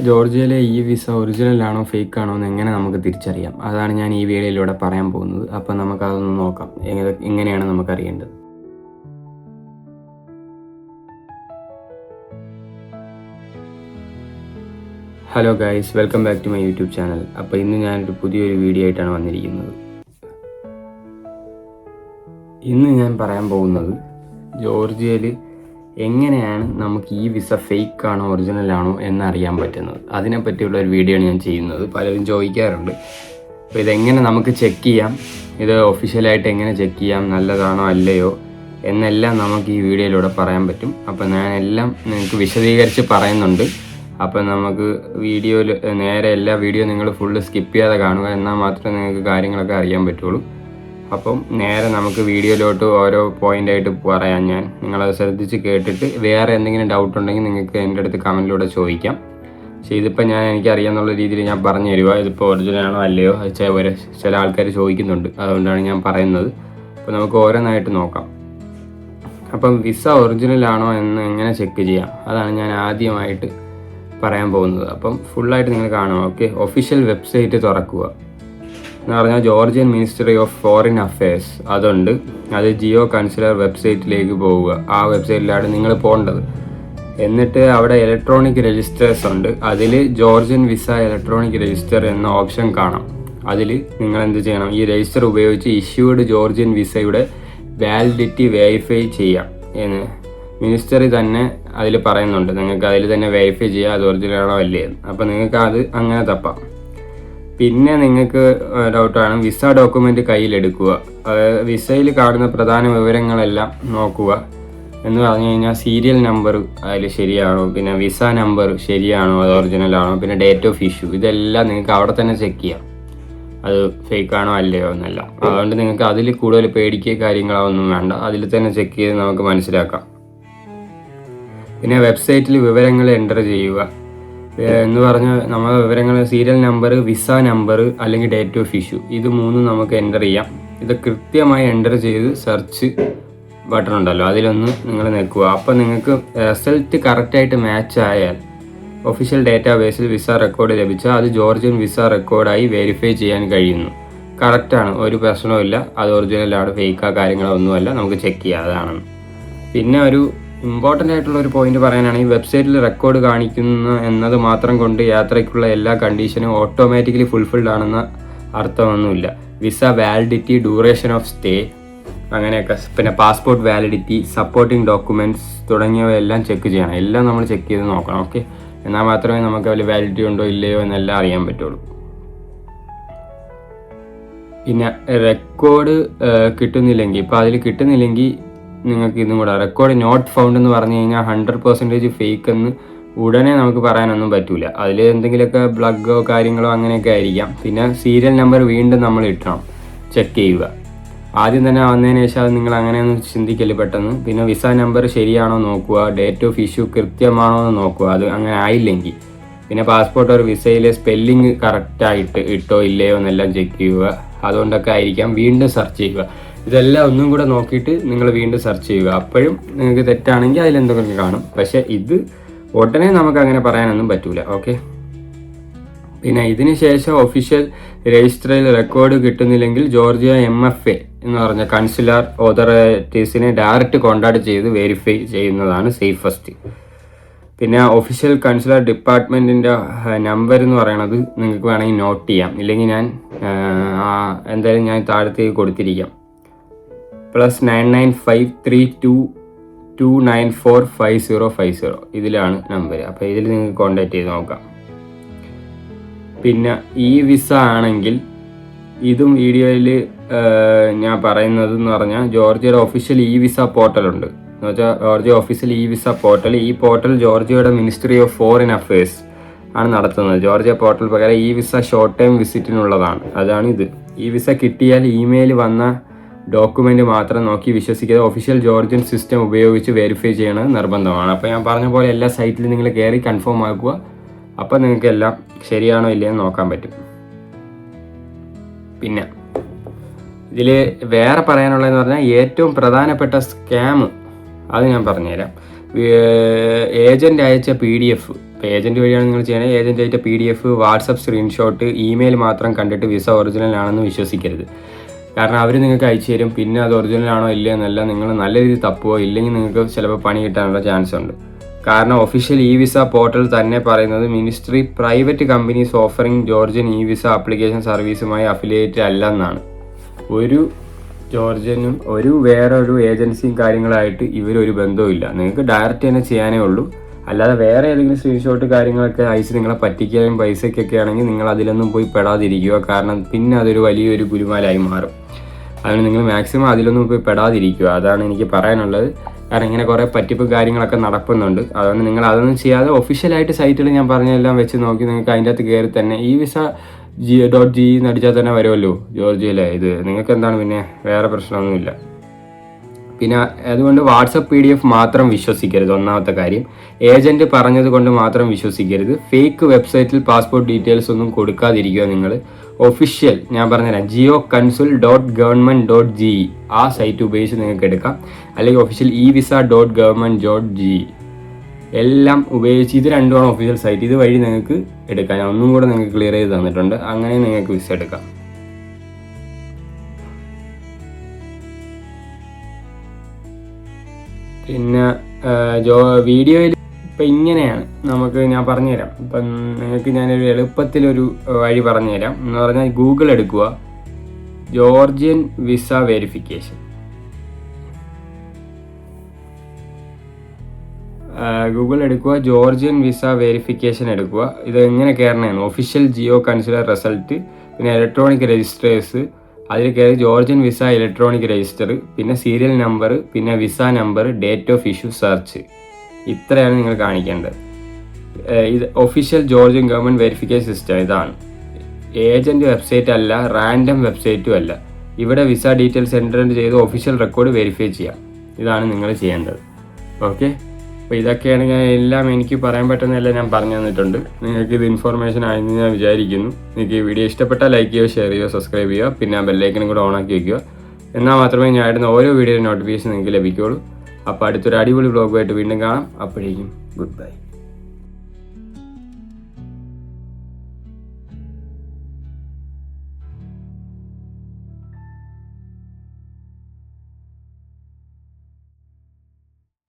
ജോർജിയയിലെ ഈ visa ഒറിജിനലാണോ fake ആണോ എന്ന് എങ്ങനെ നമുക്ക് തിരിച്ചറിയാം? അതാണ് ഞാൻ ഈ വീഡിയോയിലൂടെ പറയാൻ പോകുന്നത്. അപ്പം നമുക്കതൊന്ന് നോക്കാം, എങ്ങനെയാണ് നമുക്കറിയേണ്ടത്. Hello guys, welcome back to my YouTube channel. അപ്പോൾ ഇന്ന് ഞാനൊരു പുതിയൊരു വീഡിയോ ആയിട്ടാണ് വന്നിരിക്കുന്നത്. ഇന്ന് ഞാൻ പറയാൻ പോകുന്നത് ജോർജിയയിൽ എങ്ങനെയാണ് നമുക്ക് ഈ വിസ ഫേക്ക് ആണോ ഒറിജിനൽ ആണോ എന്നറിയാൻ പറ്റുന്നത്, അതിനെപ്പറ്റിയുള്ള ഒരു വീഡിയോ ആണ് ഞാൻ ചെയ്യുന്നത്. പലരും ചോദിക്കാറുണ്ട്, അപ്പോൾ ഇതെങ്ങനെ നമുക്ക് ചെക്ക് ചെയ്യാം, ഇത് ഒഫീഷ്യലായിട്ട് എങ്ങനെ ചെക്ക് ചെയ്യാം, നല്ലതാണോ അല്ലയോ എന്നെല്ലാം നമുക്ക് ഈ വീഡിയോയിലൂടെ പറയാൻ പറ്റും. അപ്പോൾ ഞാൻ എല്ലാം നിങ്ങൾക്ക് വിശദീകരിച്ച് പറയുന്നുണ്ട്. അപ്പം നമുക്ക് വീഡിയോയിൽ നേരെ എല്ലാ വീഡിയോ നിങ്ങൾ ഫുള്ള് സ്കിപ്പ് ചെയ്യാതെ കാണുക, എന്നാൽ മാത്രമേ നിങ്ങൾക്ക് കാര്യങ്ങളൊക്കെ അറിയാൻ പറ്റുള്ളൂ. അപ്പം നേരെ നമുക്ക് വീഡിയോയിലോട്ട് ഓരോ പോയിൻ്റായിട്ട് പറയാം. ഞാൻ നിങ്ങളത് ശ്രദ്ധിച്ച് കേട്ടിട്ട് വേറെ എന്തെങ്കിലും ഡൗട്ട് ഉണ്ടെങ്കിൽ നിങ്ങൾക്ക് എൻ്റെ അടുത്ത് കമൻറ്റിലൂടെ ചോദിക്കാം. പക്ഷേ ഇതിപ്പോൾ എനിക്കറിയാമെന്നുള്ള രീതിയിൽ ഞാൻ പറഞ്ഞു തരുക. ഇതിപ്പോൾ ഒറിജിനലാണോ അല്ലയോ ചില ആൾക്കാർ ചോദിക്കുന്നുണ്ട്, അതുകൊണ്ടാണ് ഞാൻ പറയുന്നത്. അപ്പോൾ നമുക്ക് ഓരോന്നായിട്ട് നോക്കാം. അപ്പം വിസ ഒറിജിനലാണോ എന്ന് എങ്ങനെ ചെക്ക് ചെയ്യാം, അതാണ് ഞാൻ ആദ്യമായിട്ട് പറയാൻ പോകുന്നത്. അപ്പം ഫുള്ളായിട്ട് നിങ്ങൾ കാണുക. ഓക്കെ, ഒഫീഷ്യൽ വെബ്സൈറ്റ് തുറക്കുക. എന്ന് പറഞ്ഞാൽ Georgian ministry of foreign affairs അതുണ്ട്. അത് ജിയോ കൺസുലർ വെബ്സൈറ്റിലേക്ക് പോവുക. ആ വെബ്സൈറ്റിലാണ് നിങ്ങൾ പോകേണ്ടത്. എന്നിട്ട് അവിടെ ഇലക്ട്രോണിക് രജിസ്റ്റേഴ്സ് ഉണ്ട്. അതിൽ ജോർജിയൻ വിസ ഇലക്ട്രോണിക് രജിസ്റ്റർ എന്ന ഓപ്ഷൻ കാണാം. അതിൽ നിങ്ങൾ എന്ത് ചെയ്യണം, ഈ രജിസ്റ്റർ ഉപയോഗിച്ച് ഇഷ്യൂഡ് ജോർജിയൻ വിസയുടെ വാലിഡിറ്റി വെരിഫൈ ചെയ്യാം എന്ന് മിനിസ്റ്ററി തന്നെ അതിൽ പറയുന്നുണ്ട്. നിങ്ങൾക്ക് അതിൽ തന്നെ വെരിഫൈ ചെയ്യാം അത് ഒറിജിനലാണോ അല്ലേ എന്ന്. അപ്പോൾ നിങ്ങൾക്ക് അത് അങ്ങനെ തപ്പാം. പിന്നെ നിങ്ങൾക്ക് ഡൗട്ടാണ്, വിസ ഡോക്യുമെൻ്റ് കയ്യിലെടുക്കുക. വിസയിൽ കാണുന്ന പ്രധാന വിവരങ്ങളെല്ലാം നോക്കുക. എന്ന് പറഞ്ഞു കഴിഞ്ഞാൽ സീരിയൽ നമ്പർ അതിൽ ശരിയാണോ, പിന്നെ വിസ നമ്പർ ശരിയാണോ, അത് ഒറിജിനലാണോ, പിന്നെ ഡേറ്റ് ഓഫ് ഇഷ്യൂ, ഇതെല്ലാം നിങ്ങൾക്ക് അവിടെ തന്നെ ചെക്ക് ചെയ്യാം, അത് ഫേക്ക് ആണോ അല്ലയോ എന്നല്ല. അതുകൊണ്ട് നിങ്ങൾക്ക് അതിൽ കൂടുതൽ പേടിക്കുക കാര്യങ്ങളൊന്നും വേണ്ട, അതിൽ തന്നെ ചെക്ക് ചെയ്ത് നമുക്ക് മനസ്സിലാക്കാം. പിന്നെ വെബ്സൈറ്റിൽ വിവരങ്ങൾ എൻ്റർ ചെയ്യുക. എന്ന് പറഞ്ഞാൽ നമ്മൾ വിവരങ്ങൾ സീരിയൽ നമ്പർ, വിസ നമ്പർ അല്ലെങ്കിൽ ഡേറ്റ് ഓഫ് ഇഷ്യൂ, ഇത് മൂന്നും നമുക്ക് എൻ്റർ ചെയ്യാം. ഇത് കൃത്യമായി എൻ്റർ ചെയ്ത് സെർച്ച് ബട്ടൺ ഉണ്ടല്ലോ അതിലൊന്ന് നിങ്ങൾ നിൽക്കുക. അപ്പോൾ നിങ്ങൾക്ക് റിസൾട്ട് കറക്റ്റായിട്ട് മാച്ച് ആയാൽ ഒഫീഷ്യൽ ഡേറ്റാബേസിൽ വിസ റെക്കോർഡ് ലഭിച്ചാൽ അത് ജോർജിയൻ വിസ റെക്കോർഡായി വെരിഫൈ ചെയ്യാൻ കഴിയുന്നു. കറക്റ്റാണ്, ഒരു പ്രശ്നവുമില്ല, അത് ഒറിജിനലാണ്, ഫേക്കാ കാര്യങ്ങളോ ഒന്നുമല്ല, നമുക്ക് ചെക്ക് ചെയ്യാം അതാണ്. പിന്നെ ഒരു ഇമ്പോർട്ടൻ്റ് ആയിട്ടുള്ള ഒരു പോയിന്റ് പറയാനാണ്, ഈ വെബ്സൈറ്റിൽ റെക്കോർഡ് കാണിക്കുന്ന എന്നത് മാത്രം കൊണ്ട് യാത്രയ്ക്കുള്ള എല്ലാ കണ്ടീഷനും ഓട്ടോമാറ്റിക്കലി ഫുൾഫിൽഡ് ആണെന്ന അർത്ഥമൊന്നുമില്ല. Visa validity, duration of stay, അങ്ങനെയൊക്കെ, പിന്നെ പാസ്പോർട്ട് വാലിഡിറ്റി, സപ്പോർട്ടിംഗ് ഡോക്യുമെൻറ്റ്സ് തുടങ്ങിയവയെല്ലാം ചെക്ക് ചെയ്യണം. എല്ലാം നമ്മൾ ചെക്ക് ചെയ്ത് നോക്കണം. ഓക്കെ, എന്നാൽ മാത്രമേ നമുക്ക് അതിൽ വാലിഡിറ്റി ഉണ്ടോ ഇല്ലയോ എന്നെല്ലാം അറിയാൻ പറ്റുള്ളൂ. പിന്നെ റെക്കോർഡ് കിട്ടുന്നില്ലെങ്കിൽ, ഇപ്പോൾ അതിൽ കിട്ടുന്നില്ലെങ്കിൽ നിങ്ങൾക്ക് ഇതും കൂടെ, റെക്കോർഡ് നോട്ട് ഫൗണ്ട് എന്ന് പറഞ്ഞു കഴിഞ്ഞാൽ 100% ഫേക്ക് എന്ന് ഉടനെ നമുക്ക് പറയാനൊന്നും പറ്റില്ല. അതിൽ എന്തെങ്കിലുമൊക്കെ ബ്ലഗോ കാര്യങ്ങളോ അങ്ങനെയൊക്കെ ആയിരിക്കാം. പിന്നെ സീരിയൽ നമ്പർ വീണ്ടും നമ്മൾ ഇട്ടണം, ചെക്ക് ചെയ്യുക. ആദ്യം തന്നെ വന്നതിന് ശേഷം അത് നിങ്ങൾ അങ്ങനെയൊന്നും ചിന്തിക്കല് പെട്ടെന്ന്. പിന്നെ വിസ നമ്പർ ശരിയാണോ നോക്കുക, ഡേറ്റ് ഓഫ് ഇഷ്യൂ കൃത്യമാണോ എന്ന് നോക്കുക. അത് അങ്ങനെ ആയില്ലെങ്കിൽ പിന്നെ പാസ്പോർട്ട് ഒരു വിസയിലെ സ്പെല്ലിങ് കറക്റ്റായിട്ട് ഇട്ടോ ഇല്ലയോ എന്നെല്ലാം ചെക്ക് ചെയ്യുക. അതുകൊണ്ടൊക്കെ ആയിരിക്കാം. വീണ്ടും സെർച്ച് ചെയ്യുക. ഇതെല്ലാം ഒന്നും കൂടെ നോക്കിയിട്ട് നിങ്ങൾ വീണ്ടും സെർച്ച് ചെയ്യുക. അപ്പോഴും നിങ്ങൾക്ക് തെറ്റാണെങ്കിൽ അതിലെന്തെങ്കിലും കാണും. പക്ഷേ ഇത് ഉടനെ നമുക്ക് അങ്ങനെ പറയാനൊന്നും പറ്റൂല. ഓക്കെ, പിന്നെ ഇതിന് ശേഷം ഒഫീഷ്യൽ രജിസ്റ്ററിൽ റെക്കോർഡ് കിട്ടുന്നില്ലെങ്കിൽ ജോർജിയ MFA എന്ന് പറഞ്ഞ കൺസുലർ അതോറിറ്റീസിനെ ഡയറക്റ്റ് കോൺടാക്ട് ചെയ്ത് വെരിഫൈ ചെയ്യുന്നതാണ് സേഫസ്റ്റ്. പിന്നെ ഒഫീഷ്യൽ കൺസുലർ ഡിപ്പാർട്ട്മെൻറ്റിൻ്റെ നമ്പർ എന്ന് പറയണത് നിങ്ങൾക്ക് വേണമെങ്കിൽ നോട്ട് ചെയ്യാം. ഇല്ലെങ്കിൽ ഞാൻ എന്തായാലും ഞാൻ താഴത്തേക്ക് കൊടുത്തിരിക്കാം. +99 532 294 5050 ഇതിലാണ് നമ്പർ. അപ്പോൾ ഇതിൽ നിങ്ങൾക്ക് കോൺടാക്ട് ചെയ്ത് നോക്കാം. പിന്നെ ഈ വിസ ആണെങ്കിൽ ഇതും വീഡിയോയിൽ ഞാൻ പറയുന്നത് എന്ന് പറഞ്ഞാൽ, ജോർജിയയുടെ ഒഫീഷ്യൽ ഈ വിസ പോർട്ടലുണ്ട്. എന്ന് വെച്ചാൽ ജോർജിയ ഒഫീഷ്യൽ ഈ വിസ പോർട്ടൽ, ഈ പോർട്ടൽ ജോർജിയയുടെ മിനിസ്ട്രി ഓഫ് ഫോറിൻ അഫയേഴ്സ് ആണ് നടത്തുന്നത്. ജോർജിയ പോർട്ടൽ പ്രകാരം ഈ വിസ ഷോർട്ട് ടൈം വിസിറ്റിനുള്ളതാണ്. അതാണ് ഇത്. ഈ വിസ കിട്ടിയാൽ ഇമെയിൽ വന്ന ഡോക്യുമെൻ്റ് മാത്രം നോക്കി വിശ്വസിക്കാതെ ഒഫീഷ്യൽ ജോർജിയൻ സിസ്റ്റം ഉപയോഗിച്ച് വെരിഫൈ ചെയ്യണത് നിർബന്ധമാണ്. അപ്പോൾ ഞാൻ പറഞ്ഞ പോലെ എല്ലാ സൈറ്റിലും നിങ്ങൾ കയറി കൺഫേം ആക്കുക. അപ്പോൾ നിങ്ങൾക്ക് എല്ലാം ശരിയാണോ ഇല്ലയെന്ന് നോക്കാൻ പറ്റും. പിന്നെ ഇതിൽ വേറെ പറയാനുള്ളതെന്ന് പറഞ്ഞാൽ ഏറ്റവും പ്രധാനപ്പെട്ട സ്കാം അത് ഞാൻ പറഞ്ഞുതരാം. ഏജൻ്റ് അയച്ച PDF അപ്പോൾ ഏജൻറ്റ് വഴിയാണ് നിങ്ങൾ ചെയ്യണത്. ഏജൻറ്റ് ആയിട്ട് PDF, വാട്സപ്പ് സ്ക്രീൻഷോട്ട്, ഇമെയിൽ മാത്രം കണ്ടിട്ട് വിസ ഒറിജിനൽ ആണെന്ന് വിശ്വസിക്കരുത്. കാരണം അവർ നിങ്ങൾക്ക് അയച്ചു തരും, പിന്നെ അത് ഒറിജിനൽ ആണോ ഇല്ല എന്നല്ല, നിങ്ങൾ നല്ല രീതിയിൽ തപ്പുകയോ ഇല്ലെങ്കിൽ നിങ്ങൾക്ക് ചിലപ്പോൾ പണി കിട്ടാനുള്ള ചാൻസ് ഉണ്ട്. കാരണം ഒഫീഷ്യൽ ഇ വിസ പോർട്ടൽ തന്നെ പറയുന്നത് ministry private companies offering Georgian e visa application സർവീസുമായി അഫിലിയേറ്റ് അല്ല എന്നാണ്. ഒരു ജോർജിയനും വേറൊരു ഏജൻസിയും കാര്യങ്ങളായിട്ട് ഇവരൊരു ബന്ധവുമില്ല. നിങ്ങൾക്ക് ഡയറക്റ്റ് തന്നെ ചെയ്യാനേ ഉള്ളൂ. അല്ലാതെ വേറെ ഏതെങ്കിലും സ്ക്രീൻഷോട്ട് കാര്യങ്ങളൊക്കെ അയച്ച് നിങ്ങളെ പറ്റിക്കാനും പൈസയ്ക്കൊക്കെ ആണെങ്കിൽ നിങ്ങൾ അതിലൊന്നും പോയി പെടാതിരിക്കുക. കാരണം പിന്നെ അതൊരു വലിയൊരു ഗുലുമാലായി മാറും. അതിന് നിങ്ങൾ മാക്സിമം അതിലൊന്നും പോയി പെടാതിരിക്കുക. അതാണ് എനിക്ക് പറയാനുള്ളത്. കാരണം ഇങ്ങനെ കുറേ പറ്റിപ്പ് കാര്യങ്ങളൊക്കെ നടക്കുന്നുണ്ട്. അതുകൊണ്ട് നിങ്ങൾ അതൊന്നും ചെയ്യാതെ ഒഫീഷ്യലായിട്ട് സൈറ്റിൽ ഞാൻ പറഞ്ഞതെല്ലാം വെച്ച് നോക്കി നിങ്ങൾക്ക് അതിൻ്റെ അകത്ത് കയറി തന്നെ ഈ വിസ .g നടിച്ചാൽ തന്നെ വരുമല്ലോ ജോർജിയയിലെ. ഇത് നിങ്ങൾക്ക് എന്താണ് പിന്നെ വേറെ പ്രശ്നമൊന്നുമില്ല. പിന്നെ അതുകൊണ്ട് വാട്സപ്പ് PDF മാത്രം വിശ്വസിക്കരുത്. ഒന്നാമത്തെ കാര്യം, ഏജൻറ്റ് പറഞ്ഞത് കൊണ്ട് മാത്രം വിശ്വസിക്കരുത്. ഫേക്ക് വെബ്സൈറ്റിൽ പാസ്പോർട്ട് ഡീറ്റെയിൽസ് ഒന്നും കൊടുക്കാതിരിക്കുക. നിങ്ങൾ ഒഫീഷ്യൽ ഞാൻ പറഞ്ഞുതരാം, geo-consul.government.ge ആ സൈറ്റ് ഉപയോഗിച്ച് നിങ്ങൾക്ക് എടുക്കാം. അല്ലെങ്കിൽ ഒഫീഷ്യൽ evisa.government.ge എല്ലാം ഉപയോഗിച്ച്, ഇത് രണ്ടുമാണ് ഒഫീഷ്യൽ സൈറ്റ്. ഇത് വഴി നിങ്ങൾക്ക് എടുക്കാം. ഞാൻ ഒന്നും കൂടെ നിങ്ങൾക്ക് ക്ലിയർ ചെയ്ത് തന്നിട്ടുണ്ട്. അങ്ങനെ നിങ്ങൾക്ക് വിസ എടുക്കാം. പിന്നെ വീഡിയോയിൽ ഇപ്പം ഇങ്ങനെയാണ് നമുക്ക് ഞാൻ പറഞ്ഞുതരാം. ഇപ്പം നിങ്ങൾക്ക് ഞാനൊരു എളുപ്പത്തിലൊരു വഴി പറഞ്ഞുതരാം. എന്ന് പറഞ്ഞാൽ ഗൂഗിൾ എടുക്കുക, ജോർജിയൻ വിസ വെരിഫിക്കേഷൻ. ഗൂഗിൾ എടുക്കുക, ജോർജിയൻ വിസ വെരിഫിക്കേഷൻ എടുക്കുക. ഇത് എങ്ങനെ കയറണമെന്ന്, ഒഫീഷ്യൽ ജിയോ കൺസുലർ റിസൾട്ട്, പിന്നെ ഇലക്ട്രോണിക് രജിസ്റ്റേഴ്സ്, അതിൽ കയറി ജോർജിയൻ വിസ ഇലക്ട്രോണിക് രജിസ്റ്റർ, പിന്നെ സീരിയൽ നമ്പർ, പിന്നെ visa number, date of issue, search. ഇത്രയാണ് നിങ്ങൾ കാണിക്കേണ്ടത്. ഇത് official Georgian government verification system. ഇതാണ് ഏജൻറ്റ് വെബ്സൈറ്റ് അല്ല, റാൻഡം വെബ്സൈറ്റും അല്ല. ഇവിടെ വിസ ഡീറ്റെയിൽസ് എൻ്റർ ചെയ്ത് ഒഫീഷ്യൽ റെക്കോർഡ് വെരിഫൈ ചെയ്യാം. ഇതാണ് നിങ്ങൾ ചെയ്യേണ്ടത്. ഓക്കെ, അപ്പോൾ ഇതൊക്കെയാണ് എല്ലാം എനിക്ക് പറയാൻ പറ്റുന്നതെല്ലാം ഞാൻ പറഞ്ഞു തന്നിട്ടുണ്ട്. നിങ്ങൾക്ക് ഇത് ഇൻഫോർമേഷൻ ആയെന്ന് ഞാൻ വിചാരിക്കുന്നു. നിങ്ങൾക്ക് ഈ വീഡിയോ ഇഷ്ടപ്പെട്ടാൽ ലൈക്ക് ചെയ്യുക, ഷെയർ ചെയ്യുക, സബ്സ്ക്രൈബ് ചെയ്യുക, പിന്നെ ആ ബെല്ലൈക്കനും കൂടെ ഓണാക്കി വയ്ക്കുക. എന്നാൽ മാത്രമേ ഞാൻ ഇടുന്ന ഓരോ വീഡിയോയുടെ നോട്ടിഫിക്കേഷൻ നിങ്ങൾക്ക് ലഭിക്കുകയുള്ളൂ. അപ്പോൾ അടുത്തൊരു അടിപൊളി വ്ളോഗുമായിട്ട് വീണ്ടും കാണാം. അപ്പോഴേക്കും ഗുഡ് ബൈ.